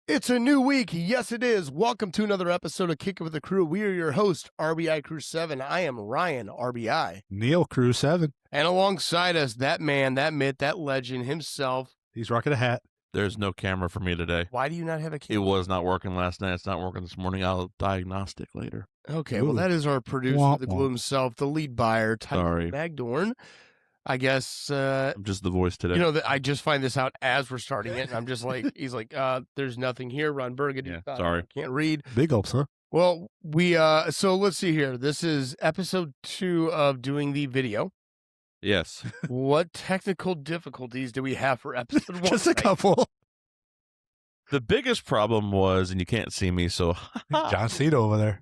It's a new week. Yes, it is. Welcome to another episode of Kick It With the Crew. We are your host, RBI Crew 7. I am Ryan, RBI. Neil, Crew 7. And alongside us, that man, that myth, that legend himself. He's rocking a hat. There's no camera for me today. Why do you not have a camera? It was not working last night. It's not working this morning. I'll diagnostic later. Okay, well, that is our producer, the glue himself, the lead buyer, Tyson Magdorn. I guess I'm just the voice today. You know, I just find this out as we're starting it, and I'm just like, he's like, there's nothing here. Ron Burgundy. Yeah, sorry. Can't read. Big ups, huh? Well, so let's see here. This is episode 2 of doing the video. Yes. What technical difficulties do we have for episode 1? Just a couple. The biggest problem was, and you can't see me, so John Cena over there.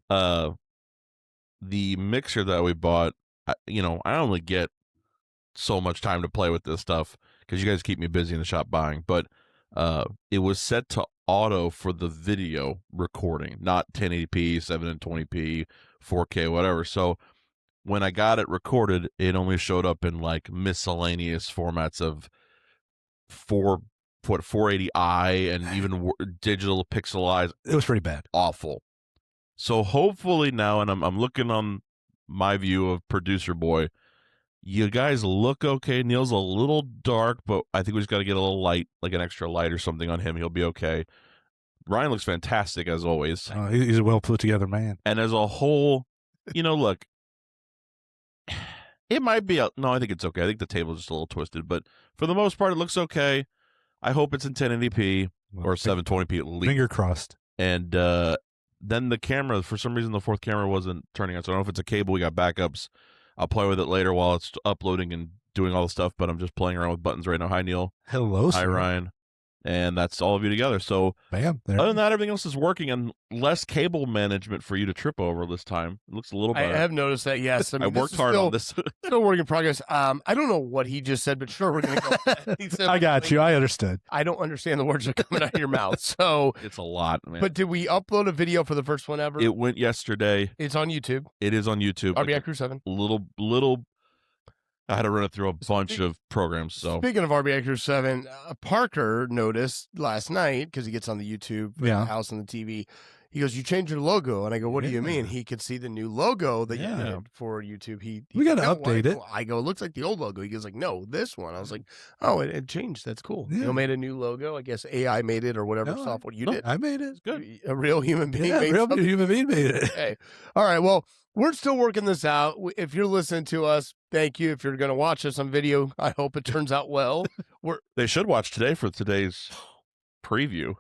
The mixer that we bought, I only get so much time to play with this stuff because you guys keep me busy in the shop buying, but it was set to auto for the video recording, not 1080p, 720p, 4K, whatever. So when I got it recorded, it only showed up in like miscellaneous formats of 480i and even digital pixelized. It was pretty bad. Awful. So hopefully now, and I'm looking on my view of producer boy, you guys look okay. Neil's a little dark, but I think we just got to get a little light, like an extra light or something on him. He'll be okay. Ryan looks fantastic as always. He's a well put together man. And as a whole, look, it might be no, I think it's okay. I think the table's just a little twisted, but for the most part, it looks okay. I hope it's in 1080p or 720p at least. Finger crossed. And then the camera, for some reason, the fourth camera wasn't turning on. So I don't know if it's a cable. We got backups. I'll play with it later while it's uploading and doing all the stuff, but I'm just playing around with buttons right now. Hi, Neil. Hello, sir. Hi, Ryan. And that's all of you together. So bam, other than that, everything else is working, and less cable management for you to trip over this time. It looks a little better. I have noticed that, yes. I worked hard on this. Still work in progress. I don't know what he just said, but sure, we're going to go. He said, I got you. I understood. I don't understand the words that are coming out of your mouth. So it's a lot, man. But did we upload a video for the first one ever? It went yesterday. It's on YouTube. It is on YouTube. RBI Crew 7. Little. I had to run it through a bunch of programs. So speaking of RBI Crew 7, Parker noticed last night, because he gets on the YouTube, the house and the TV, he goes, "You changed your logo." And I go, "What do you mean?" He could see the new logo that you did for YouTube. We got to update it. I go, "It looks like the old logo." He goes like, "No, this one." I was like, "Oh, it changed. That's cool." You made a new logo. I guess AI made it or whatever software you did. I made it. It's good. A real human being made it. A real human being made it. Okay. All right. Well, we're still working this out. If you're listening to us, thank you. If you're going to watch us on video, I hope it turns out well. They should watch today for today's preview.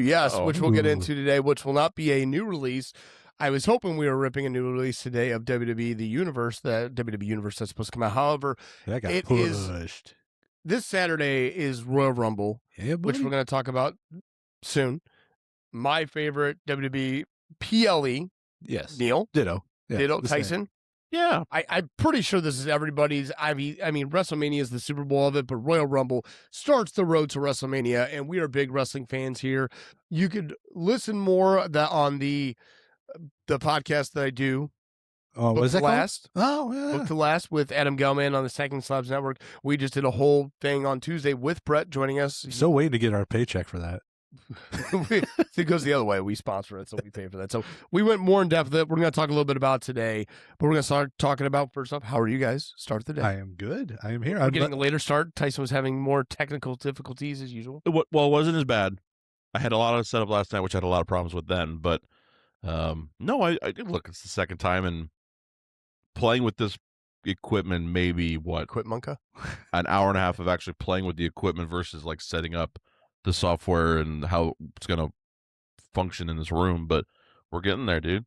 Yes, which we'll get into today, which will not be a new release. I was hoping we were ripping a new release today of WWE The Universe, the WWE Universe that's supposed to come out. However, that got pushed. This Saturday is Royal Rumble, which we're going to talk about soon. My favorite WWE PLE. Yes. Neil. Ditto. Yeah, Ditto. Tyson. Yeah. I'm pretty sure this is everybody's. I mean, WrestleMania is the Super Bowl of it, but Royal Rumble starts the road to WrestleMania, and we are big wrestling fans here. You could listen more on the podcast that I do. Oh, what is that Last? Oh, yeah. Book to Last with Adam Gelman on the Second Slabs Network. We just did a whole thing on Tuesday with Brett joining us. Still waiting to get our paycheck for that. It goes the other way. We sponsor it, so we pay for that. So we went more in depth with it. We're going to talk a little bit about today, but we're going to start talking about first off. How are you guys? Start the day. I am good. I am here. I'm getting a later start. Tyson was having more technical difficulties as usual. Well, it wasn't as bad. I had a lot of setup last night, which I had a lot of problems with then. But no, I did look. It's the second time, and playing with this equipment, maybe Equipmunka? An hour and a half of actually playing with the equipment versus like setting up the software and how it's going to function in this room, but we're getting there, dude.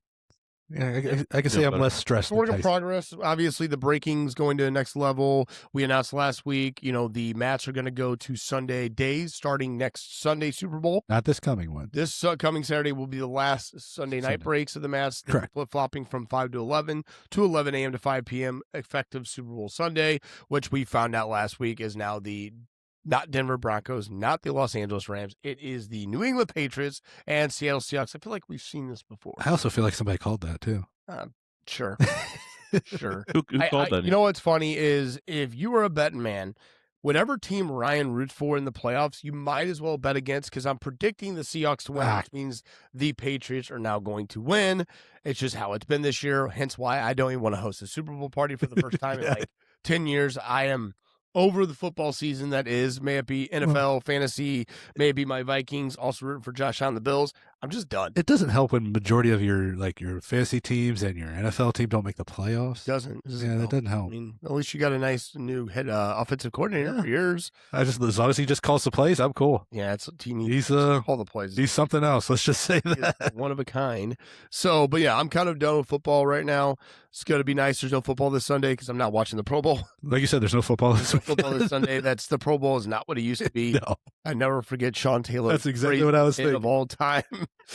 Yeah, I can say I'm less stressed. Work in progress. Obviously, the breaking's going to the next level. We announced last week, the mats are going to go to Sunday days, starting next Sunday Super Bowl. Not this coming one. This coming Saturday will be the last Sunday night breaks of the mats. Correct. Flip-flopping from 5 to 11 to 11 a.m. to 5 p.m. effective Super Bowl Sunday, which we found out last week is now the not Denver Broncos, not the Los Angeles Rams. It is the New England Patriots and Seattle Seahawks. I feel like we've seen this before. I also feel like somebody called that too. Sure. Sure. Who called that? You know what's funny is if you were a betting man, whatever team Ryan roots for in the playoffs, you might as well bet against, because I'm predicting the Seahawks to win, which means the Patriots are now going to win. It's just how it's been this year, hence why I don't even want to host a Super Bowl party for the first time in like 10 years. I am over the football season that is. May it be NFL, fantasy, may it be my Vikings, also rooting for Josh Allen, the Bills. I'm just done. It doesn't help when majority of your fantasy teams and your NFL team don't make the playoffs. Doesn't that doesn't help. I mean, at least you got a nice new head offensive coordinator for yours. As long as he just calls the plays, I'm cool. Yeah, he's call the plays. He's something else. Let's just say that. One of a kind. So, but yeah, I'm kind of done with football right now. It's going to be nice. There's no football this Sunday because I'm not watching the Pro Bowl. Like you said, there's no football this Sunday. That's the Pro Bowl is not what it used to be. No. I never forget Sean Taylor. That's exactly what I was thinking of all time.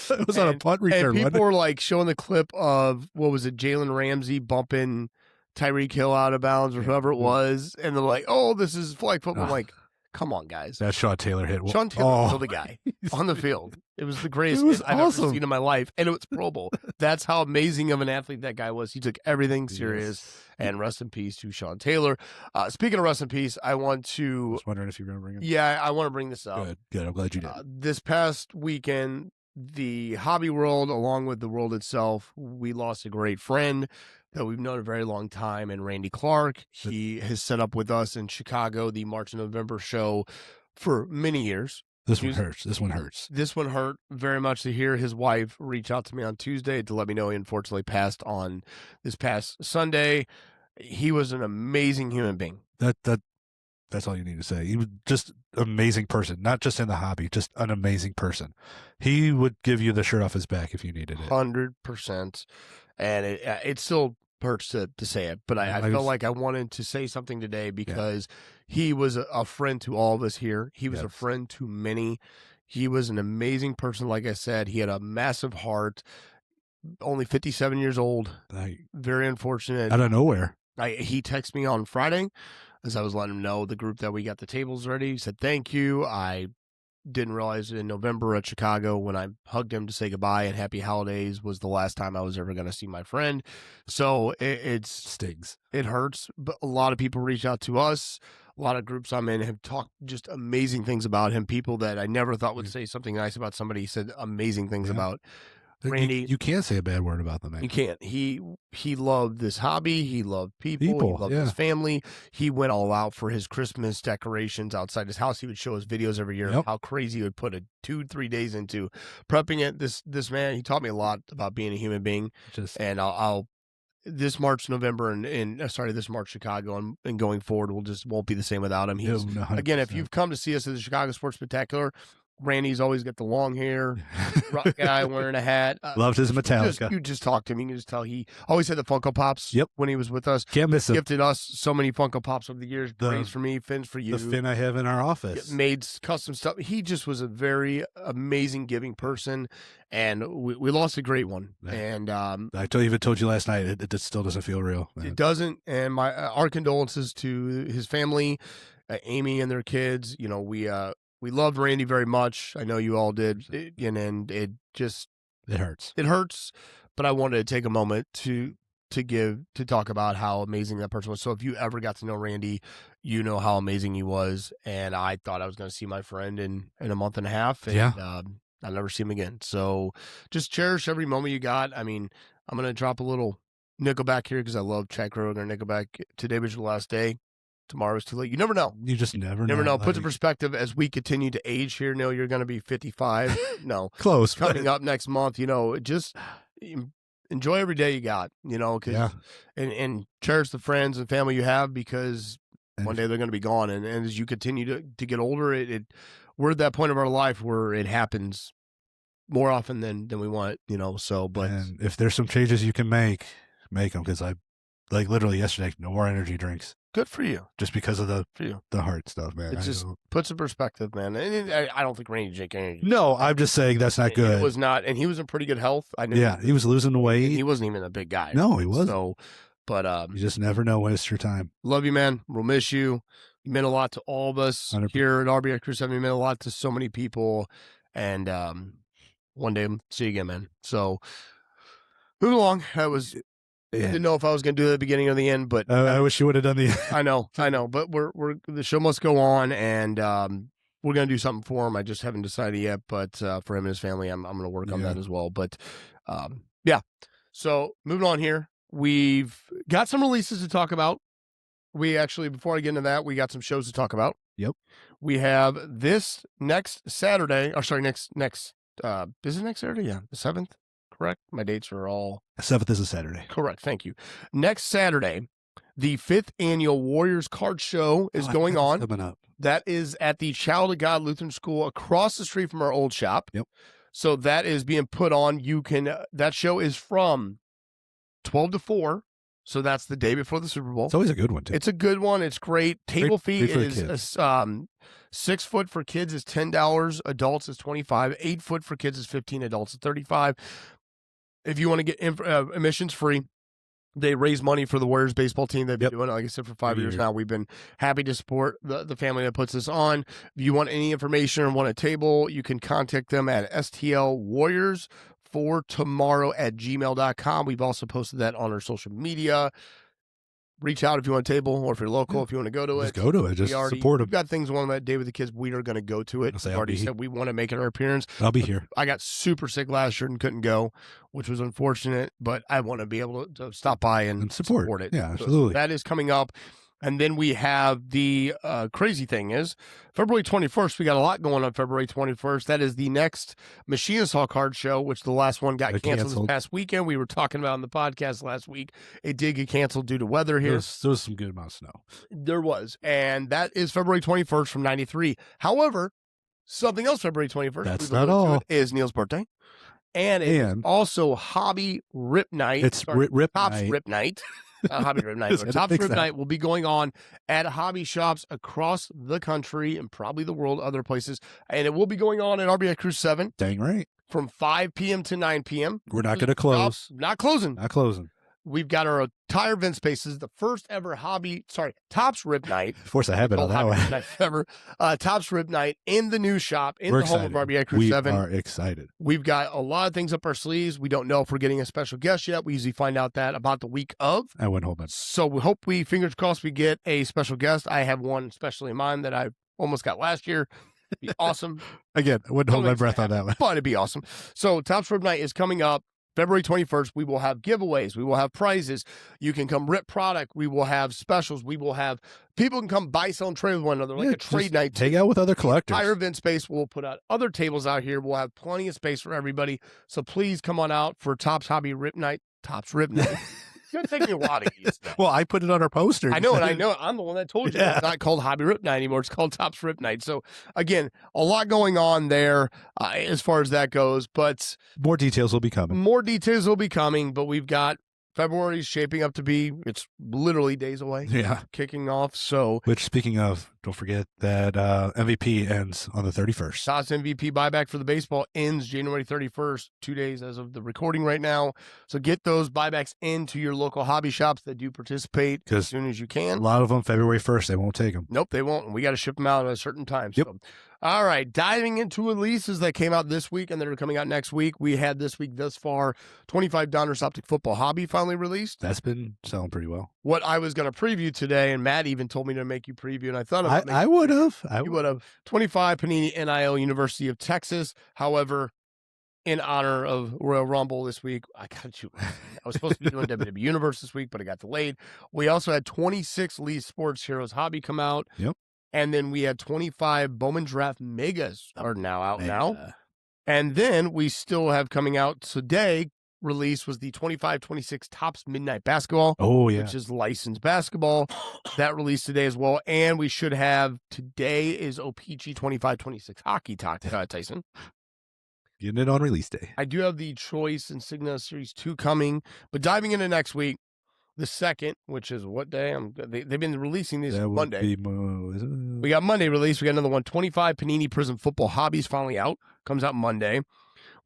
It was on a punt return. And people were like showing the clip of, what was it, Jalen Ramsey bumping Tyreek Hill out of bounds or whoever it was, and they're like, "Oh, this is flag football." I'm like, come on, guys. That Sean Taylor hit. Sean Taylor killed a guy on the field. It was the greatest hit I've ever seen in my life, and it was Pro Bowl. That's how amazing of an athlete that guy was. He took everything serious, and rest in peace to Sean Taylor. Speaking of rest in peace, I want to... I was wondering if you remember him. Yeah, I want to bring this up. Good. I'm glad you did. This past weekend, the hobby world, along with the world itself, we lost a great friend that we've known a very long time, and Randy Clark. He has set up with us in Chicago the March and November show for many years. This one hurts. This one hurt very much to hear his wife reach out to me on Tuesday to let me know he unfortunately passed on this past Sunday. He was an amazing human being. That's all you need to say. He was just an amazing person, not just in the hobby, just an amazing person. He would give you the shirt off his back if you needed it. 100%. And it still hurts to say it, but I felt like I wanted to say something today because he was a friend to all of us here. He was a friend to many. He was an amazing person. Like I said, he had a massive heart, only 57 years old. Very unfortunate. Out of nowhere. He texted me on Friday as I was letting him know the group that we got the tables ready. He said, "Thank you. I didn't realize in November at Chicago when I hugged him to say goodbye and happy holidays was the last time I was ever going to see my friend." So it stings. It hurts, but a lot of people reach out to us. A lot of groups I'm in have talked just amazing things about him. People that I never thought would say something nice about somebody said amazing things about Randy. You can't say a bad word about the man. You can't. He loved this hobby. He loved people. He loved his family. He went all out for his Christmas decorations outside his house. He would show us videos every year of how crazy he would put 2-3 days into prepping it. This man, he taught me a lot about being a human being. And I'll this March, November, and this March, Chicago, and going forward, won't be the same without him. He's again, if you've come to see us at the Chicago Sports Spectacular, Randy's always got the long hair, rock guy wearing a hat. Loved his Metallica. You just talk to him. You can just tell he always had the Funko Pops when he was with us. Can't miss him. Gifted us so many Funko Pops over the years. Brains for me, fins for you. The fin I have in our office. Made custom stuff. He just was a very amazing, giving person, and we lost a great one. And I even told you last night, it still doesn't feel real. Man. It doesn't. And our condolences to his family, Amy and their kids. You know, we loved Randy very much. I know you all did. And it hurts. It hurts, but I wanted to take a moment to talk about how amazing that person was. So if you ever got to know Randy, you know how amazing he was. And I thought I was going to see my friend in a month and a half. And I'll never see him again. So just cherish every moment you got. I mean, I'm going to drop a little Nickelback here because I love Chad Kroeger and Nickelback. Today was your last day. Tomorrow is too late. You never know. You just never know. Put in perspective as we continue to age here. No, you're going to be 55. No. Close. Coming up next month, just enjoy every day you got, and cherish the friends and family you have because one day they're going to be gone. And as you continue to get older, we're at that point of our life where it happens more often than we want, but. And if there's some changes you can make them because I literally yesterday, no more energy drinks. Good for you. Just because of the heart stuff, man. It just puts in perspective, man. And I don't think Randy drank anything. No, I'm just saying that's not good. It was not, and he was in pretty good health. I knew. Yeah, he was losing the weight. He wasn't even a big guy. No, he wasn't. So, but you just never know when it's your time. Love you, man. We'll miss you. You meant a lot to all of us 100%. Here at RBI Crew 7. You meant a lot to so many people, and one day see you again, man. So, moving along. That was didn't know if I was going to do the beginning or the end, but I wish you would have done the. I know, but we're the show must go on, and we're going to do something for him. I just haven't decided yet, but for him and his family, I'm going to work on that as well. But yeah. So moving on here, we've got some releases to talk about. We actually, before I get into that, we got some shows to talk about. Yep. We have this next Saturday, or sorry, next is it next Saturday? Yeah, the 7th, correct? My dates are all 7th is a Saturday. correct. Thank you. Next Saturday, the 5th annual Warriors Card Show is going on. Coming up. That is at the Child of God Lutheran School across the street from our old shop. Yep. So that is being put on. You can that show is from 12 to 4. So that's the day before the Super Bowl. It's always a good one, too. It's a good one. It's great. Table fee for the is 6 foot for kids is $10. Adults is $25. 8 foot for kids is $15. Adults is $35. If you want to get admissions free, they raise money for the Warriors baseball team. They've been doing it, like I said, for 5 years now. We've been happy to support the family that puts this on. If you want any information or want a table, you can contact them at stlwarriors4tomorrow@gmail.com. We've also posted that on our social media. Reach out if you want a table, or if you're local, if you want to go to it. Just go to it. Just support them. We've got things on that day with the kids. We are going to go to it. We already said we want to make it our appearance. I'll be here. I got super sick last year and couldn't go, which was unfortunate, but I want to be able to stop by and support it. Yeah, absolutely. So that is coming up. And then we have the crazy thing is February 21st. We got a lot going on February 21st. That is the next Machinist Hall Card Show, which the last one got canceled this past weekend. We were talking about on the podcast last week. It did get canceled due to weather here. There was some good amount of snow. There was. And that is February 21st from 93. However, something else February 21st. That's not all. Is Neil's birthday. And it's also Hobby Rip Night. It's Rip Tops Night. Rip Night. Hobby Rip Night. Tops Rip Night will be going on at hobby shops across the country and probably the world, other places. And it will be going on at RBI Cruise 7. Dang right. From 5 p.m. to 9 p.m. We're not going to close. Not closing. Not closing. We've got our entire event spaces, the first ever Tops Rip Night. Force a habit on that one. Ever. Tops Rip Night in the new shop, in We're the home of RBI Crew 7. We are excited. We've got a lot of things up our sleeves. We don't know if we're getting a special guest yet. We usually find out that about the week of. I went home. So we hope fingers crossed, we get a special guest. I have one especially in mind that I almost got last year. Be awesome. Again, I wouldn't hold my breath on that one. But it'd be awesome. So Tops Rip Night is coming up. February 21st, we will have giveaways. We will have prizes. You can come rip product. We will have specials. We will have people can come buy, sell, and trade with one another, like a trade night. Hang out with other collectors. Entire event space. We'll put out other tables out here. We'll have plenty of space for everybody. So please come on out for Tops Hobby Rip Night. Tops Rip Night. It's going to take me a while to use that. Well, I put it on our poster. I know. I'm the one that told you. Yeah. It's not called Hobby Rip Night anymore. It's called Tops Rip Night. So, again, a lot going on there as far as that goes. But more details will be coming. But we've got February's shaping up to be, it's literally days away. Yeah. Kicking off. So, which, speaking of, don't forget that MVP ends on the 31st. Tots MVP buyback for the baseball ends January 31st, 2 days as of the recording right now. So get those buybacks into your local hobby shops that do participate as soon as you can. A lot of them February 1st, they won't take them. Nope, they won't. We got to ship them out at a certain time. Yep. So, all right, diving into releases that came out this week and that are coming out next week. We had this week thus far, 25 Donruss Optic Football Hobby finally released. That's been selling pretty well. What I was going to preview today, and Matt even told me to make you preview, and I thought about I would have. You would have. 25 Panini NIL University of Texas. However, in honor of Royal Rumble this week, I was supposed to be doing WWE Universe this week, but it got delayed. We also had 26 Lee Sports Heroes Hobby come out. Yep. And then we had 25 Bowman Draft Megas are now out now. And then we still have coming out today, release was the 25-26 Topps Midnight Basketball. Oh, yeah. Which is licensed basketball. That released today as well. And we should have, today is O-Pee-Chee 25-26 Hockey Tyson. Getting it on release day. I do have the Choice Insignia Series 2 coming. But diving into next week, the second, which is what day? They've been releasing these Monday. We got Monday release. We got another one. 25 Panini Prism Football Hobbies finally out. Comes out Monday.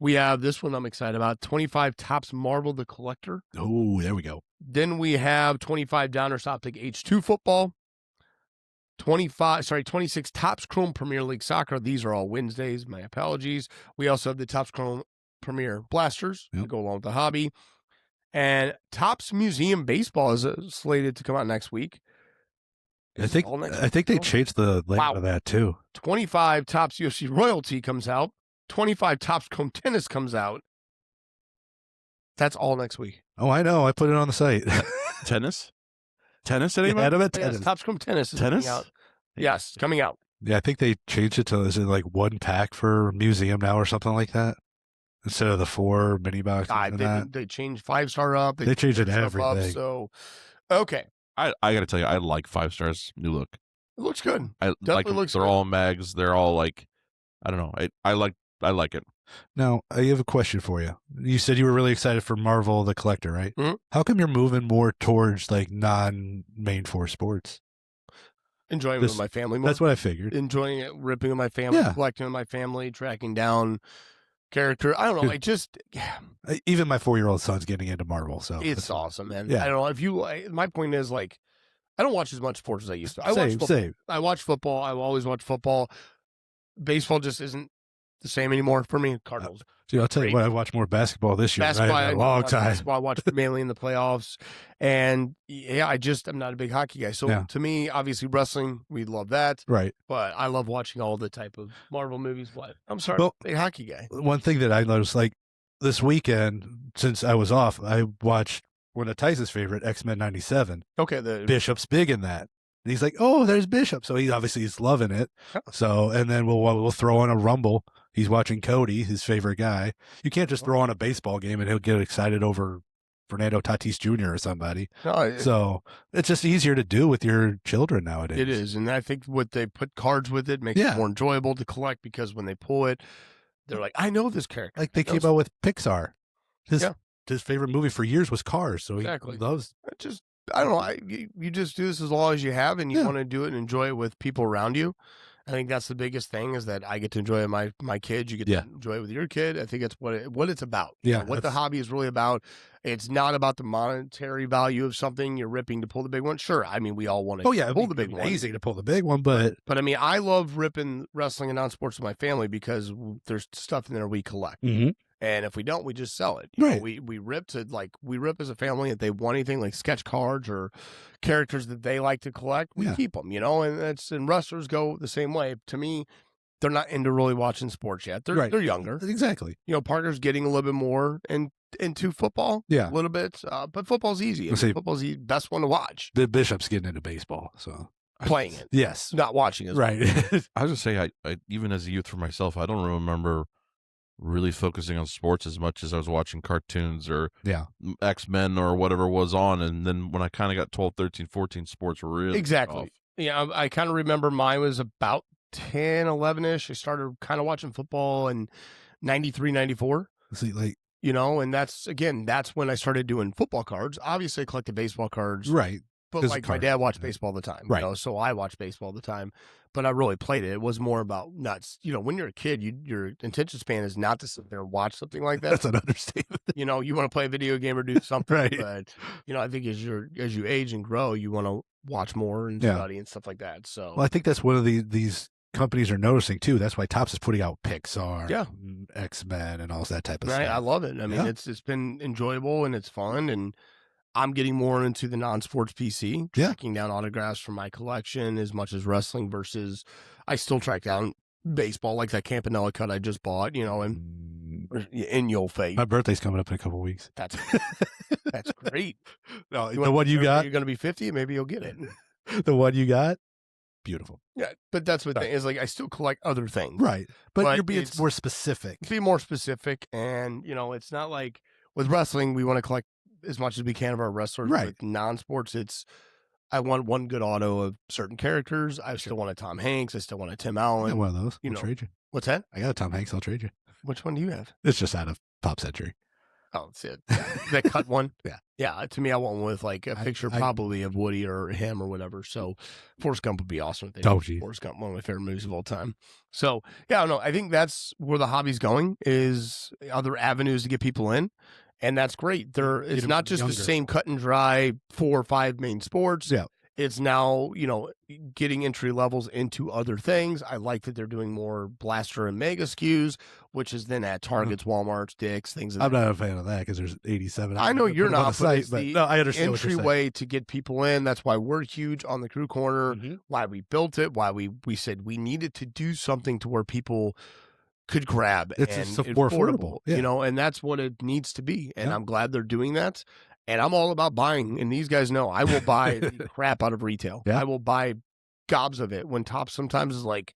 We have this one I'm excited about. 25 Topps Marvel the Collector. Oh, there we go. Then we have 25 Donruss Optic H2 Football. 26 Topps Chrome Premier League Soccer. These are all Wednesdays. My apologies. We also have the Topps Chrome Premier Blasters to go along with the hobby. And Topps Museum Baseball is slated to come out next week. I think they changed the layout of that too. 25 Topps UFC Royalty comes out. 25 Topps Chrome Tennis comes out. That's all next week. Oh, I know. I put it on the site. Tennis? Anybody? Yeah, Tennis. Topps Chrome Tennis is Tennis? coming out. Yes, coming out. Yeah, I think they changed it to, is it like one pack for museum now or something like that? Instead of the 4 mini boxes. They changed 5-star up. They changed it to stuff everything. Up, so, okay. I got to tell you, I like 5 stars new look. It looks good. I Definitely like looks they're good. all mags. They're all like, I don't know. I like it. Now, I have a question for you. You said you were really excited for Marvel the Collector, right? Mhm. How come you're moving more towards like non-main force sports? Enjoying it with my family more. That's what I figured. Enjoying it, ripping with my family, collecting with my family, tracking down character. I don't know. Even my 4-year-old son's getting into Marvel, so it's awesome, man. Yeah. I don't know my point is like, I don't watch as much sports as I used to. Same. I watch football. I will always watch football. Baseball just isn't the same anymore for me. Cardinals. I'll tell you what, I watched more basketball this year. Basketball, a long time. Basketball, I watched mainly in the playoffs, and I'm not a big hockey guy. So to me, obviously, wrestling, we love that, right? But I love watching all the type of Marvel movies. What? I'm sorry, I'm a big hockey guy. One thing that I noticed, like this weekend, since I was off, I watched one of Tyson's favorite, X-Men '97. Okay, Bishop's big in that. And he's like, "Oh, there's Bishop," so he's loving it. Oh. So, and then we'll throw on a Rumble. He's watching Cody, his favorite guy. You can't just throw on a baseball game and he'll get excited over Fernando Tatis Jr. or somebody. No, so it's just easier to do with your children nowadays. It is, and I think what they put cards with it makes it more enjoyable to collect because when they pull it, they're like, "I know this character." Like they came out with Pixar. His favorite movie for years was Cars, so he loves. I don't know. You just do this as long as you have, and you want to do it and enjoy it with people around you. I think that's the biggest thing is that I get to enjoy it with my kids. You get to enjoy it with your kid. I think it's what it's about. Yeah, what the hobby is really about. It's not about the monetary value of something you're ripping to pull the big one. Sure, I mean we all want to. Oh yeah, pull the big one. Amazing to pull the big one, but I mean I love ripping wrestling and non-sports with my family because there's stuff in there we collect. Mm-hmm. And if we don't, we just sell it. Right. We rip as a family. If they want anything like sketch cards or characters that they like to collect, we keep them, and wrestlers go the same way. To me, they're not into really watching sports yet. They're younger. Exactly. Parker's getting a little bit more into football. Yeah. A little bit. But football's easy. Football's the best one to watch. The Bishop's getting into baseball, so playing it. Yes. Not watching it. Right. I was just say I even as a youth for myself, I don't remember really focusing on sports as much as I was watching cartoons or X-Men or whatever was on. And then when I kind of got 12, 13, 14, sports were really exactly. off. Yeah, I kind of remember mine was about 10, 11-ish. I started kind of watching football in 93, 94. See, and that's when I started doing football cards. Obviously, I collected baseball cards. Right. But my dad watched baseball all the time, right? So I watched baseball all the time, but I really played it. It was more about nuts. When you're a kid, your attention span is not to sit there and watch something like that. That's an understatement. You want to play a video game or do something, right? But I think as you age and grow, you want to watch more and study and stuff like that. So, I think that's one of these companies are noticing too. That's why Topps is putting out Pixar, X-Men, and all that type of stuff. I love it. I mean, it's been enjoyable and it's fun and. I'm getting more into the non-sports PC, tracking down autographs for my collection as much as wrestling versus I still track down baseball like that Campanella cut I just bought, and in your face. My birthday's coming up in a couple of weeks. That's great. No, the one you got, you're going to be 50, maybe you'll get it. The one you got, beautiful. Yeah, but that's what thing is I still collect other things. Right. But you're being more specific. Be more specific and, it's not like with wrestling we want to collect as much as we can of our wrestlers. Right. With non-sports, I want one good auto of certain characters. I still want a Tom Hanks. I still want a Tim Allen. I got one of those. I'll trade you. What's that? I got a Tom Hanks. I'll trade you. Which one do you have? It's just out of Pop Century. Oh, that's it. That cut one? Yeah. Yeah. To me, I want one with like a picture probably of Woody or him or whatever. So Forrest Gump would be awesome. If they did. Forrest Gump, one of my favorite movies of all time. So, yeah, no, I think that's where the hobby's going is other avenues to get people in. And that's great. It's not just the same cut and dry 4 or 5 main sports. Yeah. It's now, getting entry levels into other things. I like that they're doing more blaster and mega SKUs, which is then at Targets, Walmart's, Dick's, things of I'm that. not a fan of that because there's 87. I know you're not, but it's the no, I understand what you're saying. entryway to get people in. That's why we're huge on the Crew Corner, why we built it, why we said we needed to do something to where people could grab it's and more affordable, and that's what it needs to be. And I'm glad they're doing that. And I'm all about buying. And these guys know I will buy the crap out of retail. Yeah. I will buy gobs of it. When Tops sometimes is like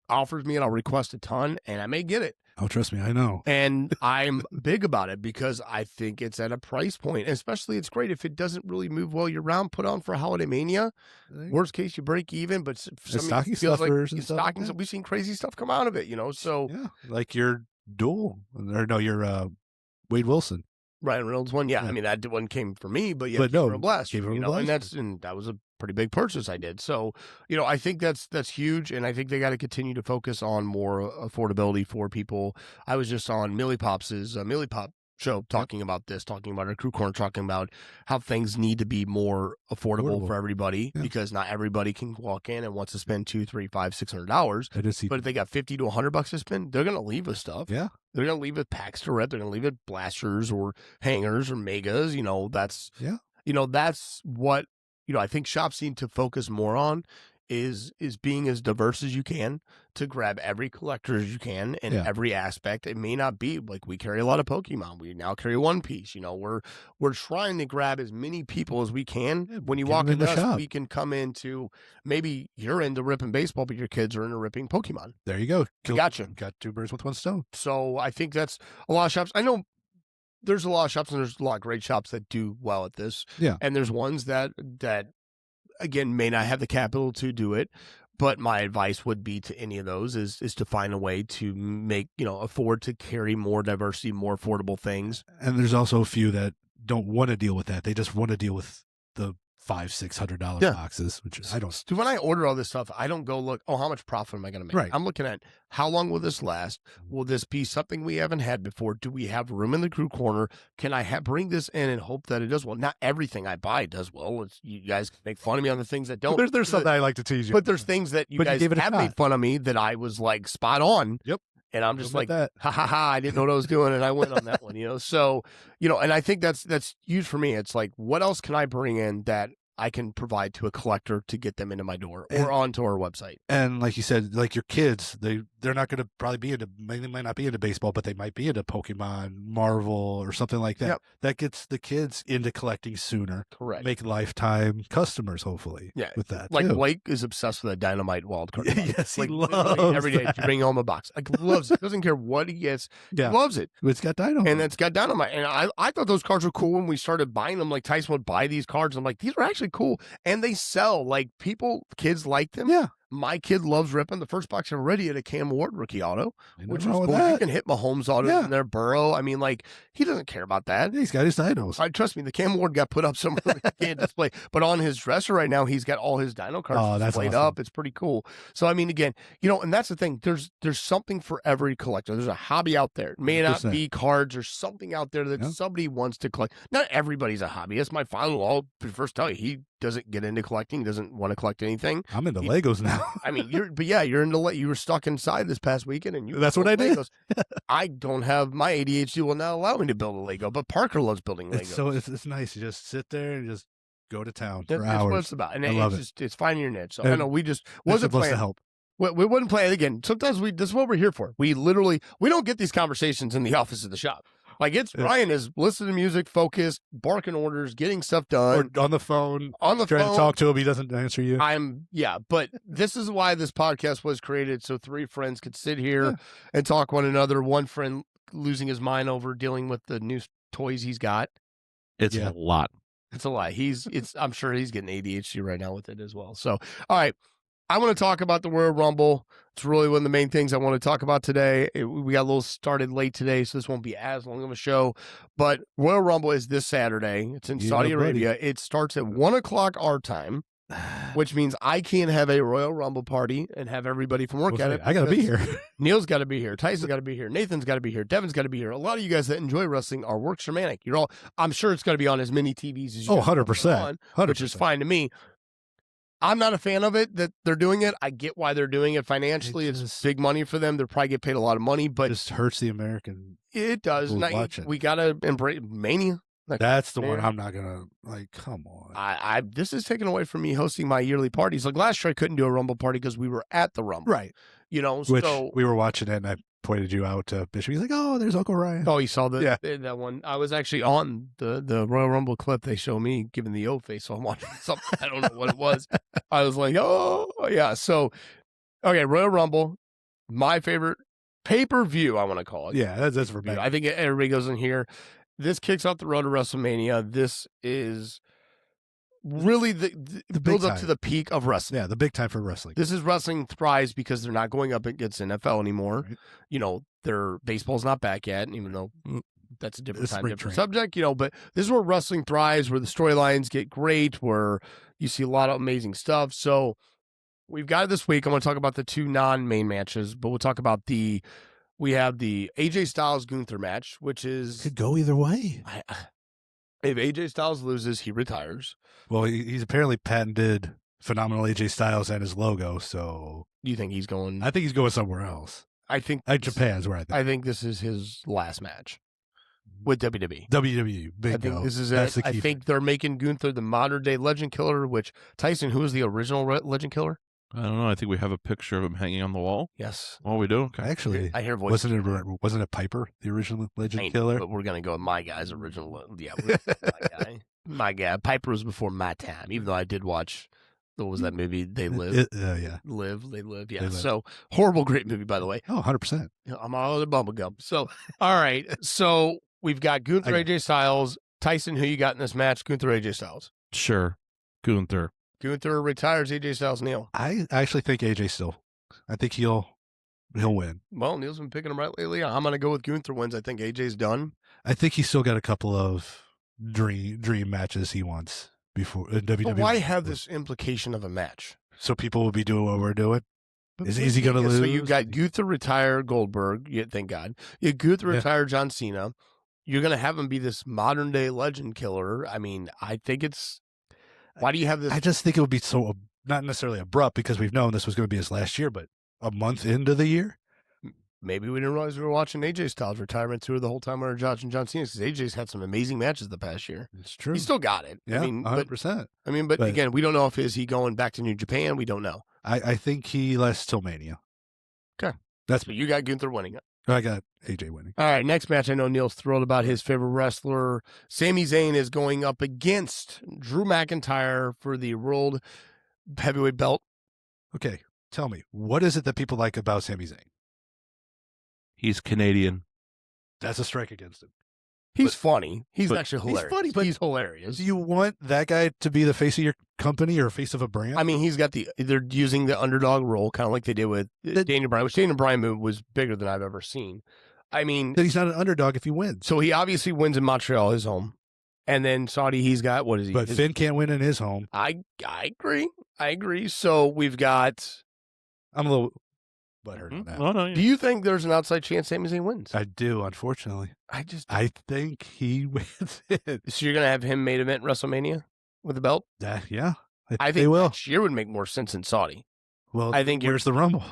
offers me and I'll request a ton and I may get it. Oh, trust me, I know. And I'm big about it because I think it's at a price point. Especially it's great if it doesn't really move well year round. Put on for Holiday Mania. Worst case, you break even. But stocking stuffers and stuff. We've seen crazy stuff come out of it, So like your duel, or no, your Wade Wilson. Ryan Reynolds one, I mean that one came from me, but but no, a blast, came from a blast. and that was a pretty big purchase I did. So, I think that's huge, and I think they got to continue to focus on more affordability for people. I was just on Millie Pops's Millie Pop show talking about our Crew Corner, talking about how things need to be more affordable for everybody because not everybody can walk in and wants to spend $200, $300, $500, $600. But if they got $50 to $100 to spend, they're gonna leave with stuff. Yeah, they're gonna leave with packs to rep. They're gonna leave with blasters or hangers or megas. That's that's what I think shops need to focus more on. Is being as diverse as you can to grab every collector as you can in every aspect. It may not be like we carry a lot of Pokemon. We now carry One Piece. We're trying to grab as many people as we can. When you walk into us, we can come into maybe you're into ripping baseball, but your kids are into ripping Pokemon. There you go. Gotcha. Got two birds with one stone. So I think that's a lot of shops. I know there's a lot of shops and there's a lot of great shops that do well at this. Yeah. And there's ones that again may not have the capital to do it, but my advice would be to any of those is to find a way to make afford to carry more diversity, more affordable things. And there's also a few that don't want to deal with that. They just want to deal with the $500-$600 boxes, which I don't. So when I order all this stuff, I don't go look, how much profit am I going to make? Right. I'm looking at how long will this last? Will this be something we haven't had before? Do we have room in the Crew Corner? Can I bring this in and hope that it does well? Not everything I buy does well. You guys make fun of me on the things that don't. There's something I like to tease you. But there's things that you guys have made fun of me that I was like spot on. Yep. And I'm just like, ha ha ha, I didn't know what I was doing. And I went on that one, So, and I think that's huge for me. It's like, what else can I bring in that I can provide to a collector to get them into my door or onto our website? And like you said, like your kids, they're not going to probably be into, they might not be into baseball, but they might be into Pokemon, Marvel, or something like that. Yep. That gets the kids into collecting sooner. Correct. Make lifetime customers, hopefully. Yeah. With that. Like too. Blake is obsessed with a Dynamite wild card. Yes, like he loves every day that. you bring home a box. Like loves it. Doesn't care what he gets. Yeah. He loves it. It's got Dynamite. And it's got Dynamite. And I thought those cards were cool when we started buying them. Like Tyson would buy these cards. I'm like, these are actually cool. And they sell. Like kids like them. Yeah. My kid loves ripping. The first box already had a Cam Ward rookie auto, which was cool. That. You can hit Mahomes auto in there, Burrow. I mean, like, he doesn't care about that. Yeah, he's got his dinos. Trust me, the Cam Ward got put up somewhere that he can't display. But on his dresser right now, he's got all his dino cards displayed up. It's pretty cool. So, I mean, again, and that's the thing. There's something for every collector. There's a hobby out there. It may not 100%. be cards or something out there that somebody wants to collect. Not everybody's a hobbyist. My father-in-law will first tell you, he doesn't get into collecting, doesn't want to collect anything. I'm into Legos now. I mean, you're into you were stuck inside this past weekend and that's what I did. Legos. I don't have my ADHD will not allow me to build a Lego, but Parker loves building Legos. So it's nice. You just sit there and just go to town for that's hours. What it's about. And I love it. It's finding your niche. So and I know we just wasn't supposed playing to help. We wouldn't play it again. Sometimes this is what we're here for. We don't get these conversations in the office of the shop. Like Ryan is listening to music, focused, barking orders, getting stuff done. Or on the phone. On the trying phone. to talk to him, he doesn't answer you. But this is why this podcast was created, so three friends could sit here and talk one another. One friend losing his mind over dealing with the new toys he's got. It's a lot. It's a lot. I'm sure he's getting ADHD right now with it as well. So, all right. I want to talk about the Royal Rumble. It's really one of the main things I want to talk about today. We got a little started late today, so this won't be as long of a show. But Royal Rumble is this Saturday. It's in Saudi Arabia. It starts at 1 o'clock our time, which means I can't have a Royal Rumble party and have everybody from work at it. I got to be here. Neil's got to be here. Tyson's got to be here. Nathan's got to be here. Devin's got to be here. A lot of you guys that enjoy wrestling are work Shermanic. I'm sure it's going to be on as many TVs as you 100%. on, which is fine to me. I'm not a fan of it that they're doing it. I get why they're doing it financially. It's big money for them. They'll probably get paid a lot of money, but it just hurts the American. It does. We gotta embrace Mania. That's the one I'm not gonna like. Come on. This is taken away from me hosting my yearly parties. Like last year, I couldn't do a Rumble party because we were at the Rumble. Right. Which we were watching it, and I pointed you out to Bishop. He's like, "Oh, there's Uncle Ryan." Oh, you saw that one. I was actually on the Royal Rumble clip. They show me giving the O face, so I'm watching something. I don't know what it was. I was like, oh yeah. So, okay, Royal Rumble, my favorite pay-per-view. I want to call it. Yeah, that's for me. I think everybody goes in here. This kicks off the road to WrestleMania. This is really the builds up to the peak of wrestling. Yeah, the big time for wrestling. This is wrestling thrives because they're not going up against NFL anymore. Right. Their baseball's not back yet, even though that's a different subject. But this is where wrestling thrives, where the storylines get great, where you see a lot of amazing stuff. So we've got it this week. I'm going to talk about the two non-main matches, but we'll talk about we have the AJ Styles Gunther match, which is could go either way. If AJ Styles loses, he retires. Well, he's apparently patented phenomenal AJ Styles and his logo. So you think he's going? I think he's going somewhere else. I think Japan's where I think. I think this is his last match with WWE. WWE, bingo. I think this is it. I think they're making Gunther the modern day legend killer. Which Tyson, who was the original legend killer? I don't know. I think we have a picture of him hanging on the wall. Yes. Oh, we do? Okay. Actually, I hear voices. Wasn't it Piper, the original legend killer? But we're going to go with my guy's original. Yeah, my guy. My guy. Piper was before my time, even though I did watch, what was that movie? They Live? Yeah. They Live. Yeah. So, horrible, great movie, by the way. Oh, 100%. I'm all the bubblegum. So, all right. So, we've got Gunther, AJ Styles. Tyson, who you got in this match? Gunther, AJ Styles. Sure. Gunther retires, AJ Styles, Neil. I actually think AJ still. I think he'll win. Well, Neil's been picking him right lately. I'm going to go with Gunther wins. I think AJ's done. I think he's still got a couple of dream matches he wants before WWE. But why have this implication of a match? So people will be doing what we're doing. Is he going to lose? So you got Gunther retire Goldberg. Thank God. You Gunther retire John Cena. You're going to have him be this modern day legend killer. I mean, I think it's. Why do you have this? I just think it would be so not necessarily abrupt because we've known this was going to be his last year, but a month into the year. Maybe we didn't realize we were watching AJ Styles retirement tour the whole time we were watching John Cena because AJ's had some amazing matches the past year. It's true. He still got it. Yeah, 100%. But again, we don't know if is he going back to New Japan. We don't know. I think he lasts till Mania. Okay. But you got Gunther winning it. I got AJ winning. All right, next match. I know Neil's thrilled about his favorite wrestler. Sami Zayn is going up against Drew McIntyre for the World Heavyweight belt. Okay, tell me, what is it that people like about Sami Zayn? He's Canadian. That's a strike against him. He's funny. He's actually hilarious. He's funny, but he's hilarious. Do you want that guy to be the face of your company or face of a brand? I mean, they're using the underdog role, kind of like they did with Daniel Bryan, which Daniel Bryan was bigger than I've ever seen. I mean, he's not an underdog if he wins. So he obviously wins in Montreal, his home. And then Saudi, he's got, what is he? But Finn can't win in his home. I agree. So we've got. I'm a little butthurt on that. Oh, no, yeah. Do you think there's an outside chance Sami Zayn wins? I do, unfortunately. I think he wins it. So you're going to have him main event WrestleMania with the belt? Yeah. I think they will. Next year would make more sense in Saudi. Well, I think where's the Rumble?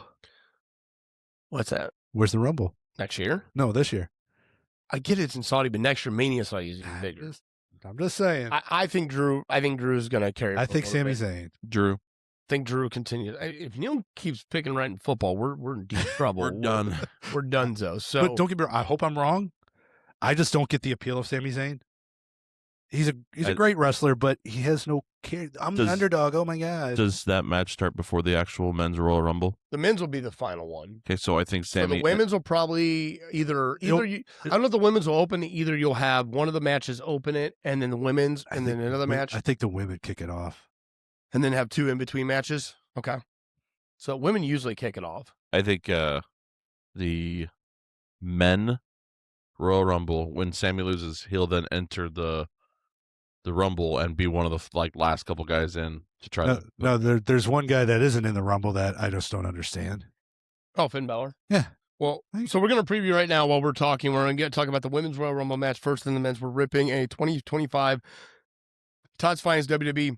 What's that? Where's the Rumble? Next year? No, this year. I get it's in Saudi, but next year Mania Saudi is even bigger. I'm just saying. I think Drew's going to carry. I think Sami Zayn. Drew. I think Drew continues. If Neil keeps picking right in football, we're in deep trouble. We're done. We're donezo. So, but don't get me wrong. I hope I'm wrong. I just don't get the appeal of Sami Zayn. He's a great wrestler, but he has no care. I'm the underdog. Oh my god! Does that match start before the actual men's Royal Rumble? The men's will be the final one. Okay, so I think Sami. So the women's will probably either I don't know if the women's will open. Either you'll have one of the matches open it, and then the women's, and then another match. I think the women kick it off, and then have two in between matches. Okay, so women usually kick it off. I think the men Royal Rumble, when Sami loses, he'll then enter the Rumble and be one of the last couple guys in to try to. No, there's one guy that isn't in the Rumble that I just don't understand. Oh, Finn Balor. Yeah. Well, so we're going to preview right now while we're talking. We're going to talk about the women's Royal Rumble match first, and the men's. We're ripping a 2025 Todd's Finest WWE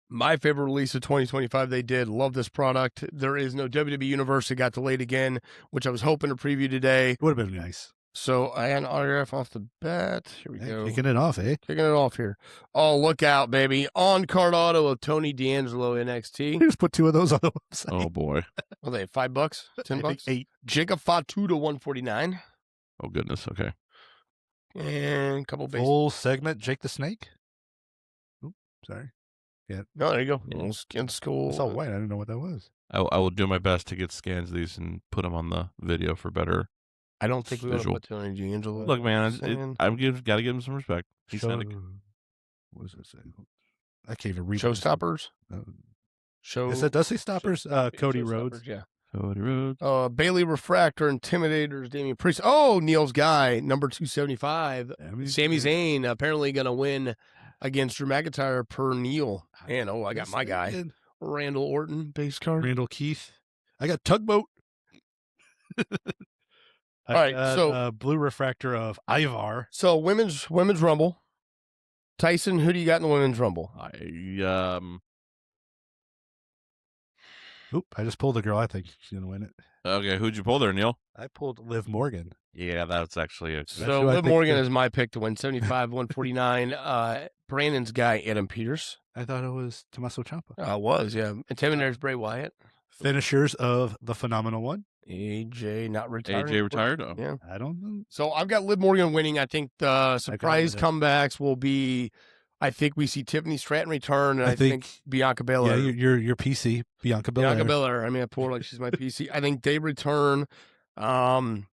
My favorite release of 2025 they did. Love this product. There is no WWE Universe. It got delayed again, which I was hoping to preview today. It would have been nice. So I had an autograph off the bat. Here we Hey, go. kicking it off, eh? Kicking it off here. Oh, look out, baby. On-card auto of Tony D'Angelo NXT. You just put 2 of those on the website. Oh boy. What are they, $5? $10? I think 8. Jacob Fatu to 149. Oh goodness. Okay. And a couple base. Full segment, Jake the Snake. Oop, sorry. No, there you go. Yeah. Little skin skull. It's all white. I didn't know what that was. I will do my best to get scans of these and put them on the video for better. I don't think we want to Visual. put Tony D'Angelo. Look, man, saying. I've got to give him some respect. He's Show, Sonic. what does it say? I can't even read. Showstoppers? Show. Yes, it does say stoppers. Cody Rhodes. Yeah. Cody Rhodes. Bailey Refractor, Intimidators, Damian Priest. Oh, Neil's guy, number 275. Sami Zayn apparently going to win against Drew McIntyre per Neil. And, I got my guy. Randall Orton, base card. Randall Keith. I got Tugboat. All right, so blue refractor of Ivar. So women's Rumble. Tyson, who do you got in the women's Rumble? I just pulled a girl. I think she's gonna win it. Okay, who'd you pull there, Neil? I pulled Liv Morgan. Yeah, that's actually a So Liv Morgan is my pick to win 75, 149. Brandon's guy, Adam Peters. I thought it was Tommaso Ciampa. Was, yeah. Intimidators, Bray Wyatt. Finishers of the Phenomenal One. AJ not retired. AJ retired. Oh. Yeah. I don't know. So I've got Liv Morgan winning. I think the surprise comebacks will be. I think we see Tiffany Stratton return, and I think Bianca Belair. Yeah, your PC, Bianca Belair. Bianca Belair. I mean, I pour like she's my PC. I think they return. Trying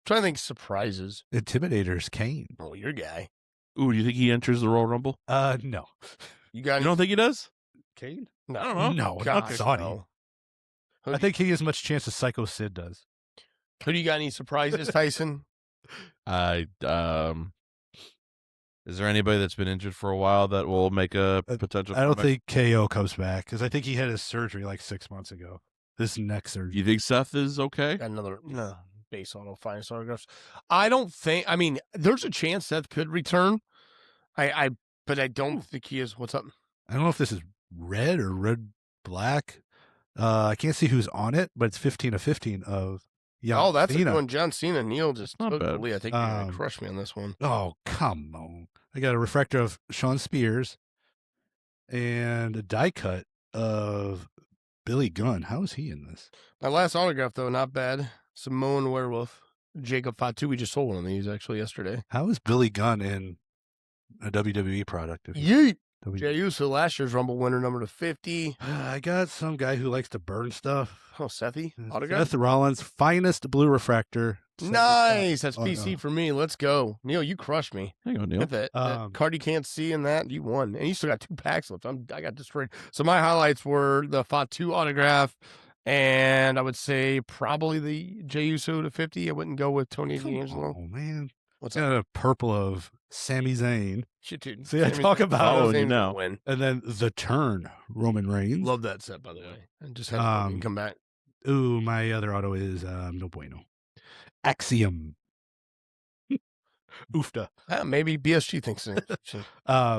to think surprises. Intimidators, Kane. Oh, your guy. Ooh, do you think he enters the Royal Rumble? No. You got? You don't think he does? Kane? No, I don't know. No, God, not Saudi. no. I think he has as much chance as Psycho Sid does. Who do you got? Any surprises, Tyson? Is there anybody that's been injured for a while that will make a potential? I don't think KO comes back because I think he had his surgery like 6 months ago. This neck surgery. You think Seth is okay? Got another base auto finest autographs. I don't think. I mean, there's a chance Seth could return. But I don't think he is. What's up? I don't know if this is red or red black. I can't see who's on it, but it's 15 of 15 of Young that's Cena. a good one. John Cena. Neil just Not took the bad. lead. I think you're going to crush me on this one. Oh, come on. I got a refractor of Sean Spears and a die cut of Billy Gunn. How is he in this? My last autograph, though, not bad. Samoan Werewolf. Jacob Fatu. We just sold one of these, actually, yesterday. How is Billy Gunn in a WWE product? Yeet. Jey Uso, last year's Rumble winner, number to 50. I got some guy who likes to burn stuff. Oh, Sethy. Autograph? Seth Rollins, finest blue refractor. Nice. That's Oh, PC no. for me. Let's go. Neil, you crushed me. Hang on, Neil. Get that card you can't see in that. You won. And you still got 2 packs left. I got destroyed. So my highlights were the Fatu autograph, and I would say probably the Jey Uso to 50. I wouldn't go with Tony D'Angelo. Oh, man. What's Got a purple of Sami Zayn. Shit, dude. See, I talk about following you now. Win. And then the turn, Roman Reigns. Love that set, by the way. And just had to come back. Ooh, my other auto is no bueno. Axiom. Oofta. Maybe BSG thinks it.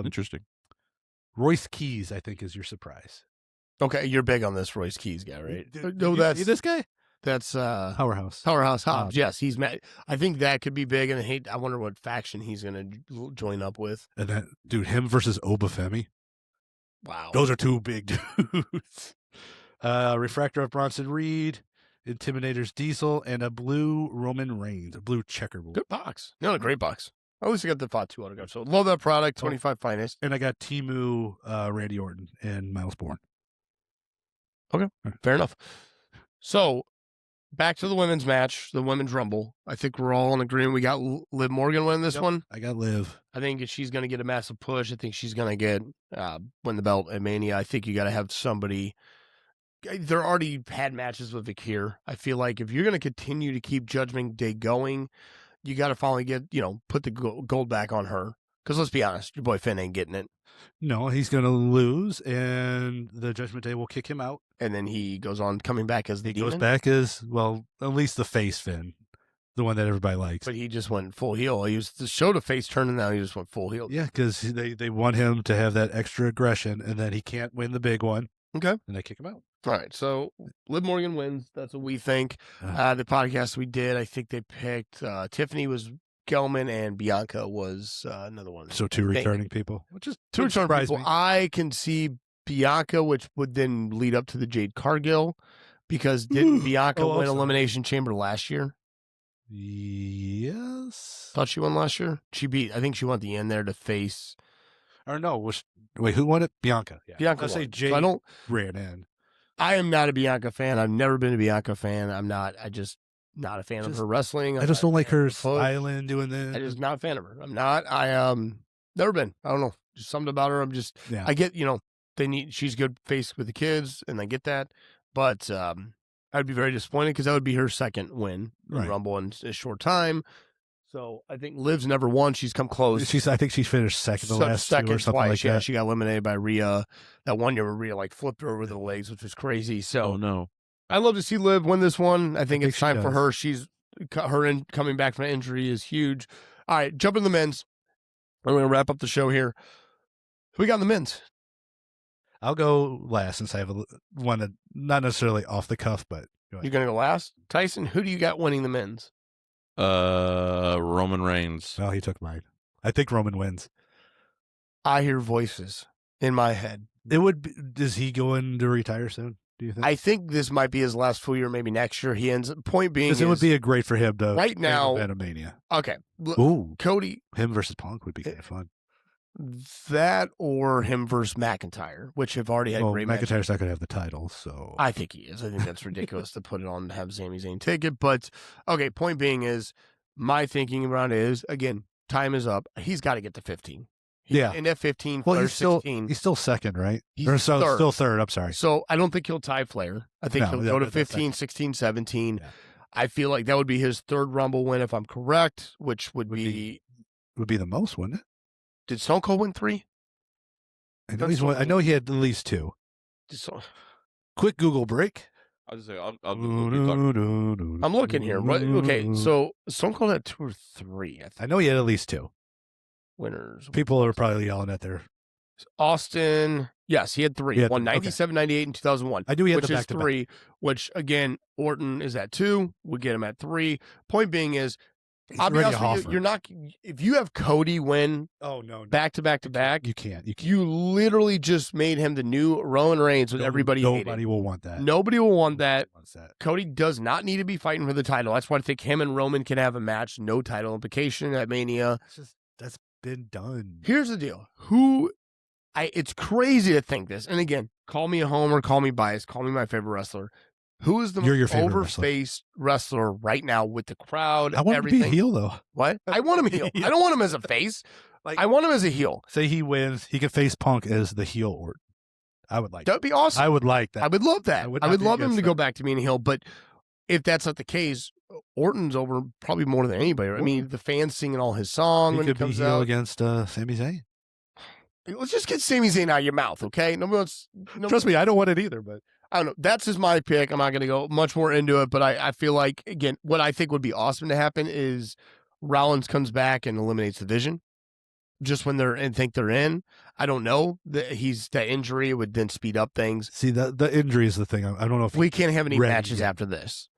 Interesting. Royce Keys, I think, is your surprise. Okay, you're big on this Royce Keys guy, right? Did No, you that's see this guy? That's Powerhouse. Powerhouse Hobbs. Yes, he's mad. I think that could be big, and I wonder what faction he's going to join up with. And then, dude, him versus Obafemi. Wow. Those are 2 big dudes. Refractor of Bronson Reed, Intimidators Diesel, and a blue Roman Reigns, a blue checkerboard. Good box. No, a great box. I always got the Fatu autograph. So love that product. 25 finest. And I got Timu, Randy Orton, and Miles Bourne. Okay, fair enough. So back to the women's match, the women's Rumble. I think we're all in agreement. We got Liv Morgan winning this one. I got Liv. I think she's going to get a massive push. I think she's going to get win the belt at Mania. I think you got to have somebody. They're already had matches with Vakir. I feel like if you're going to continue to keep Judgment Day going, you got to finally get put the gold back on her. Because let's be honest, your boy Finn ain't getting it. No, he's going to lose, and the Judgment Day will kick him out. And then he goes on coming back as the demon. Goes back as, well, at least the face Finn. the one that everybody likes. But he just went full heel. He used to show the face turn, and now he just went full heel. Yeah, because they want him to have that extra aggression, and then he can't win the big one. Okay. And they kick him out. All right. So Liv Morgan wins. That's what we think. The podcast we did, I think they picked Tiffany was Gelman, and Bianca was another one. So two returning people, which is two returning people. Me. I can see Bianca, which would then lead up to the Jade Cargill, because didn't Bianca win Elimination Chamber last year? Yes. Thought she won last year. I think she won at the end there to face. Or no, wait, who won it? Bianca. Yeah. Bianca. I say Jade ran in. I am not a Bianca fan. I've never been a Bianca fan. I just not a fan of her wrestling. I just don't like her styling doing this. I'm just not a fan of her. I'm not. Never been. I don't know. Just something about her. I get, she's good face with the kids, and I get that. But I'd be very disappointed because that would be her second win in Rumble in a short time. So I think Liv's never won. She's come close. I think she finished second the last two or something twice. like that. She got eliminated by Rhea. That one year where Rhea flipped her over the legs, which was crazy. So no. I'd love to see Liv win this one. I think it's time for her. Coming back from an injury is huge. All right, jump in the men's. We're going to wrap up the show here. Who we got in the men's? I'll go last since I have one that not necessarily off the cuff, but you're going to go last? Tyson, who do you got winning the men's? Roman Reigns. Oh, he took mine. I think Roman wins. I hear voices in my head. Is he going to retire soon? Do you think? I think this might be his last full year, maybe next year. He ends. Point being, because it would be great for him to right now at a Mania. Okay, Ooh, Cody, him versus Punk would be kind of fun. That or him versus McIntyre, which have already had great matches. McIntyre's not going to have the title, so I think he is. I think that's ridiculous to put it on and have Sami Zayn take it. But okay, point being is my thinking around it is again, time is up. He's got to get to 15. And at 15, well, Flair's 16. He's still second, right? Still third. I'm sorry. So I don't think he'll tie Flair. I think he'll go to 15, 16, 17. Yeah. I feel like that would be his third Rumble win, if I'm correct, which would be the most, wouldn't it? Did Stone Cold win 3? I know he had at least 2. Quick Google break. I'll just say, I'm looking here. Okay, so Stone Cold had 2 or 3. I know he had at least 2 winners. People are probably yelling at their Austin. Yes, he had 3. He won 97, 98, and 2001. I do. He had which the is 3. Which again, Orton is at 2. We get him at 3. Point being is, I'll be honest with you, you're not. If you have Cody win, back to back to back, you can't. You literally just made him the new Roman Reigns with everybody hating. Nobody will want that. Nobody will want that. Cody does not need to be fighting for the title. That's why I think him and Roman can have a match, no title implication at Mania. That's been done. Here's the deal. It's crazy to think this. And again, call me a homer, call me biased, call me my favorite wrestler. Who is the most overfaced wrestler right now with the crowd? I want him to be a heel, though. What? I want him heel. I don't want him as a face. I want him as a heel. Say he wins, he can face Punk as the heel Orton. I would like that. Would be awesome. I would like that. I would love that. I would love him to go back to being a heel. But if that's not the case, Orton's over probably more than anybody. I mean, the fans singing all his songs when he comes out against Sami Zayn. Let's just get Sami Zayn out of your mouth, okay? Trust me, I don't want it either, but I don't know. That's just my pick. I'm not going to go much more into it, but I feel like, again, what I think would be awesome to happen is Rollins comes back and eliminates the Vision just when think they're in. I don't know. That injury would then speed up things. See, the injury is the thing. I don't know if we can't have any matches after this.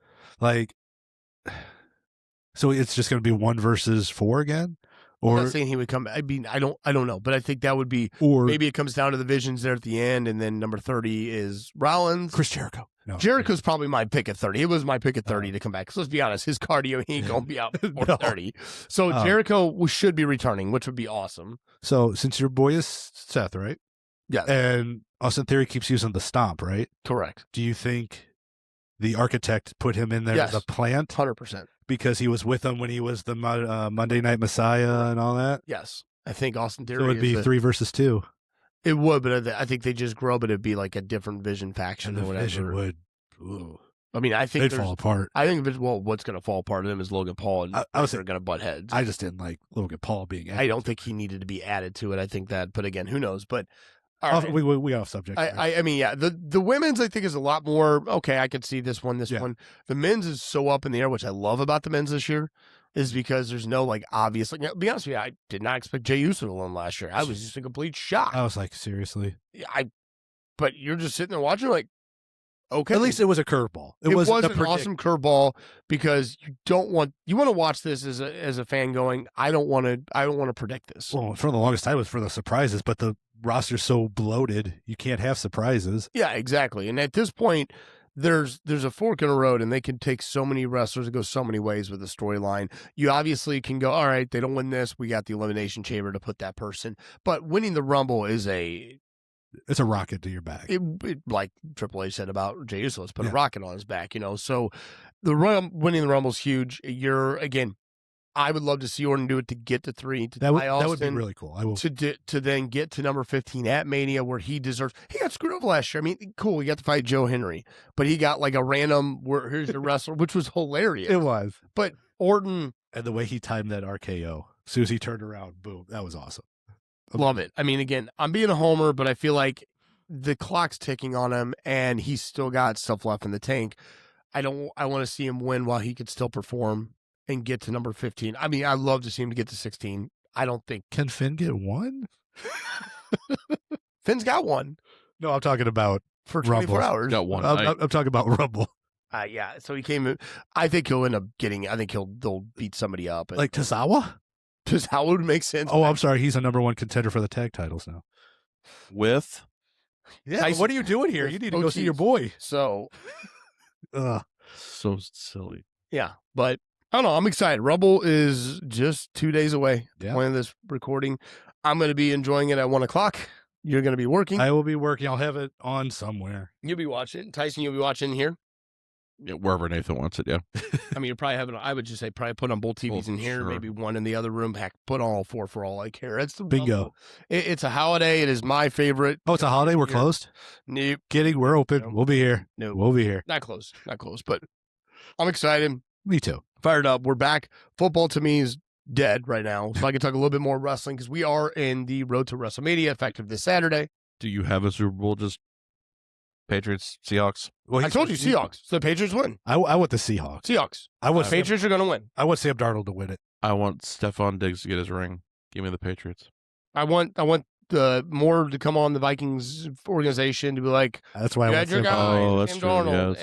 So it's just going to be 1 versus 4 again? Or I'm not saying he would come back. I mean, I don't know, but I think that would be, or maybe it comes down to the Visions there at the end, and then number 30 is Rollins. Chris Jericho. No, Jericho's probably my pick at 30. It was my pick at 30 to come back. Because let's be honest, his cardio, he ain't going to be out before 30. So Jericho should be returning, which would be awesome. So since your boy is Seth, right? Yeah. And Austin Theory keeps using the stomp, right? Correct. Do you think the architect put him in there as a plant? 100%. Because he was with them when he was the Monday Night Messiah and all that? Yes. I think Austin Theory it would be 3 versus 2. It would, but I think they just grow, but it'd be like a different Vision faction or whatever. Vision would. Ooh. I mean, I think they'd fall apart. I think, what's going to fall apart of them is Logan Paul, and they're going to butt heads. I just didn't like Logan Paul being added. I don't think he needed to be added to it. I think that, but again, who knows? But All right. We got off subject. I mean, yeah, the women's I think is a lot more okay. I could see this one. Yeah. The men's is so up in the air, which I love about the men's this year, is because there's no like obvious. Like, to be honest with you, I did not expect Jey Uso to win last year. I was just a complete shock. I was like, seriously. But you're just sitting there watching, like, okay. At least it was a curveball. It was an awesome curveball because you want to watch this as a fan going, I don't want to predict this. Well, for the longest time it was for the surprises, but the roster's so bloated, you can't have surprises. Yeah, exactly. And at this point, there's a fork in the road, and they can take so many wrestlers and go so many ways with the storyline. You obviously can go, all right, they don't win this, we got the Elimination Chamber to put that person. But winning the Rumble is it's a rocket to your back. It, like Triple H said about Jey Uso, let's put a rocket on his back, So winning the Rumble is huge. I would love to see Orton do it to get to 3. That would be really cool. I will to then get to number 15 at Mania, where he deserves. He got screwed up last year. I mean, cool, he got to fight Joe Henry, but he got like a random here's your wrestler, which was hilarious. It was, but Orton and the way he timed that RKO, as soon as he turned around, boom, that was awesome. Love it. I mean, again, I'm being a homer, but I feel like the clock's ticking on him, and he's still got stuff left in the tank. I want to see him win while he could still perform and get to number 15. I mean, I'd love to see him get to 16. I don't think. Can Finn get one? Finn's got one. No, I'm talking about for 24 Rumble. hours. Got one. I'm talking about Rumble. Yeah. So he came. I think he'll end up getting. I think they'll beat somebody up. Like Tozawa. Tozawa would make sense. Oh, I'm sorry. He's a number 1 contender for the tag titles now. With. Yeah. Tyson, what are you doing here? You need to go see your boy. So. So silly. Yeah, but I don't know. I'm excited. Rumble is just 2 days away. Yeah. When this recording, I'm going to be enjoying it at 1:00. You're going to be working. I will be working. I'll have it on somewhere. You'll be watching. Tyson, you'll be watching here. Yeah, wherever Nathan wants it. Yeah. I mean, you're probably having. I would just say probably put on both TVs in here, maybe one in the other room. Heck, put on all 4 for all I care. It's the bingo. Rumble. It's a holiday. It is my favorite. Oh, it's a holiday. We're closed. Nope. Kidding. We're open. Nope. We'll be here. Nope. We'll be here. Not close. But I'm excited. Me too. Fired up. We're back. Football to me is dead right now, so I can talk a little bit more wrestling because we are in the road to WrestleMania, effective this Saturday. Do you have a Super Bowl? Just Patriots, Seahawks. Well, I told you Seahawks. So the Patriots win. I want the Seahawks. Seahawks. I want Patriots are going to win. I want Sam Darnold to win it. I want Stephon Diggs to get his ring. Give me the Patriots. I want the more to come on the Vikings organization to be like, that's why I want your Sam guy, Oh, that's Sam true. Darnold.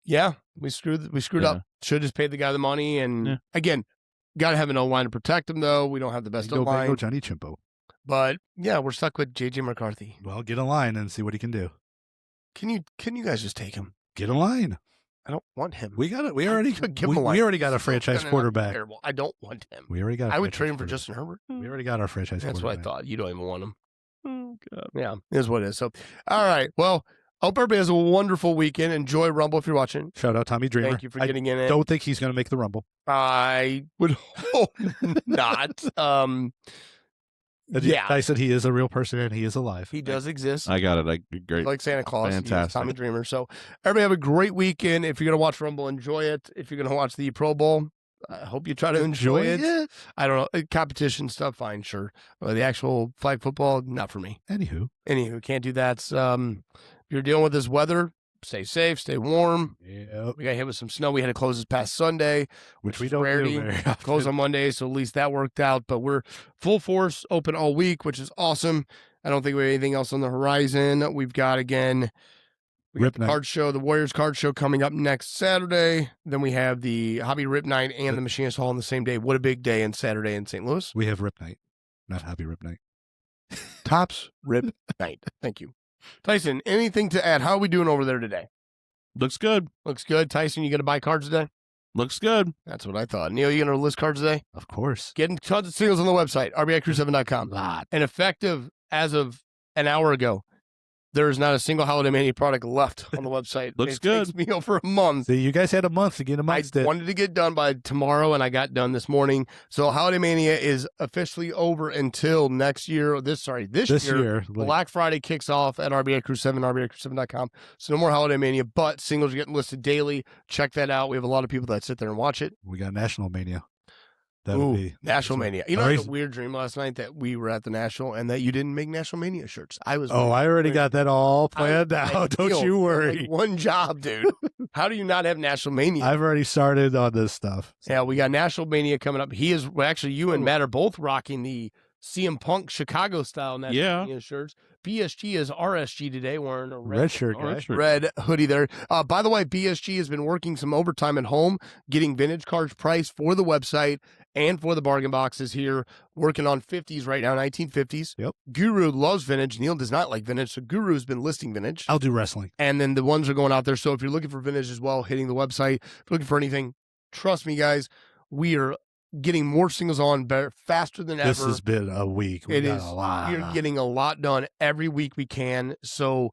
Yeah, And we screwed up. Should have just paid the guy the money. And again, got to have an O-line to protect him, though. We don't have the best O-line. Go Johnny Chimpo. But yeah, we're stuck with J.J. McCarthy. Well, get in line and see what he can do. Can you guys just take him? Get in line. I don't want him. We got it. We already give him a line. We already got a franchise quarterback. Terrible. I don't want him. We already got. I would trade him for Justin Herbert. We already got our franchise. That's quarterback. what I thought. You don't even want him. Oh God. Yeah, it is what it is. So, all right. Well, hope everybody has a wonderful weekend. Enjoy Rumble if you're watching. Shout out Tommy Dreamer. Thank you for getting in it. Don't think he's going to make the Rumble. I would hope not. Yeah, Tyson, he is a real person and he is alive. He does exist. I got it. Great. Like Santa Claus. Fantastic. Tommy Dreamer. So everybody have a great weekend. If you're going to watch Rumble, enjoy it. If you're going to watch the Pro Bowl, I hope you try to enjoy it. I don't know. Competition stuff, fine, sure. The actual flag football, not for me. Anywho, can't do that. If you're dealing with this weather, stay safe, stay warm. Yep. We got hit with some snow. We had to close this past Sunday, which we don't do very often. Close on Monday, so at least that worked out. But we're full force, open all week, which is awesome. I don't think we have anything else on the horizon. We've got, again, the card show, the Warriors card show coming up next Saturday. Then we have the Hobby Rip Night and the Machinist Hall on the same day. What a big day in Saturday in St. Louis. We have Rip Night, not Hobby Rip Night. Tops Rip Night. Thank you. Tyson, anything to add? How are we doing over there today? Looks good. Looks good. Tyson, you going to buy cards today? Looks good. That's what I thought. Neil, you going to list cards today? Of course. Getting tons of singles on the website, RBICrew7.com. Lot. And effective as of an hour ago, there is not a single Holiday Mania product left on the website. Looks good. It takes me over a month. See, you guys had a month to get amongst it. I wanted to get done by tomorrow, and I got done this morning. So Holiday Mania is officially over until next year. This year. Black Friday kicks off at RBICrew7, RBICrew7.com. So no more Holiday Mania, but singles are getting listed daily. Check that out. We have a lot of people that sit there and watch it. We got National Mania. That'll Ooh, be National Mania. You know, I Or had a he's- weird dream last night that we were at the National and that you didn't make National Mania shirts. I was. Oh, I already got that all planned out. Don't Ideal. you Like, worry. one job, dude. How do you not have National Mania? I've already started on this stuff. Yeah, we got National Mania coming up. He is well, actually you and Matt are both rocking the CM Punk Chicago style National Mania shirts. BSG is RSG today, wearing a Red shirt guy. red hoodie there. By the way, BSG has been working some overtime at home, getting vintage cards priced for the website and for the bargain boxes here. Working on 50s right now, 1950s. Yep. Guru loves vintage. Neil does not like vintage, so Guru's been listing vintage. I'll do wrestling. And then the ones are going out there. So if you're looking for vintage as well, hitting the website, if you're looking for anything, trust me, guys, we are getting more singles on better, faster than ever. This has been a week. We got a lot. We're getting a lot done every week we can. So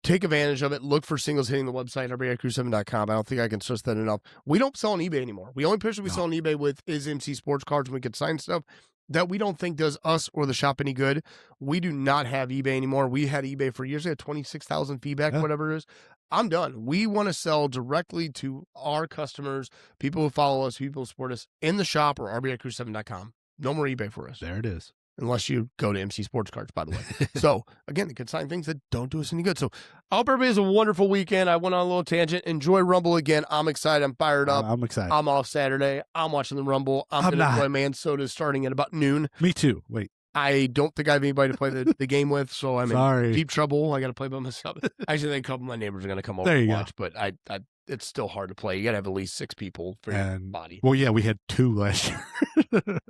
take advantage of it. Look for singles hitting the website, RBICrew7.com. I don't think I can stress that enough. We don't sell on eBay anymore. The only person we sell on eBay with is MC Sports Cards, and we can sign stuff that we don't think does us or the shop any good. We do not have eBay anymore. We had eBay for years. We had 26,000 feedback, whatever it is. I'm done. We want to sell directly to our customers, people who follow us, people who support us in the shop or RBICrew7.com. No more eBay for us. There it is. Unless you go to MC Sports Cards, by the way. So, again, they can sign things that don't do us any good. So, I hope everybody has a wonderful weekend. I went on a little tangent. Enjoy Rumble again. I'm excited. I'm fired up. I'm excited. I'm off Saturday. I'm watching the Rumble. I'm going to enjoy Mansoda starting at about noon. Me too. Wait. I don't think I have anybody to play the game with, so I'm Sorry. in deep trouble. I got to play by myself. Actually, I think a couple of my neighbors are going to come over There and you watch, but it's still hard to play. You got to have at least 6 people for your body. Well, yeah, we had 2 last year.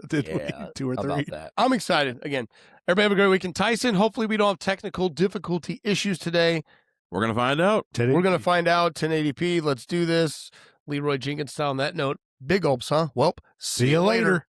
Did we? Yeah, 2 or 3? about that. I'm excited. Again, everybody have a great weekend. Tyson, hopefully we don't have technical difficulty issues today. We're going to find out. We're going to find out. 1080p. Let's do this. Leroy Jenkins style on that note. Big gulps, huh? Welp. See you later.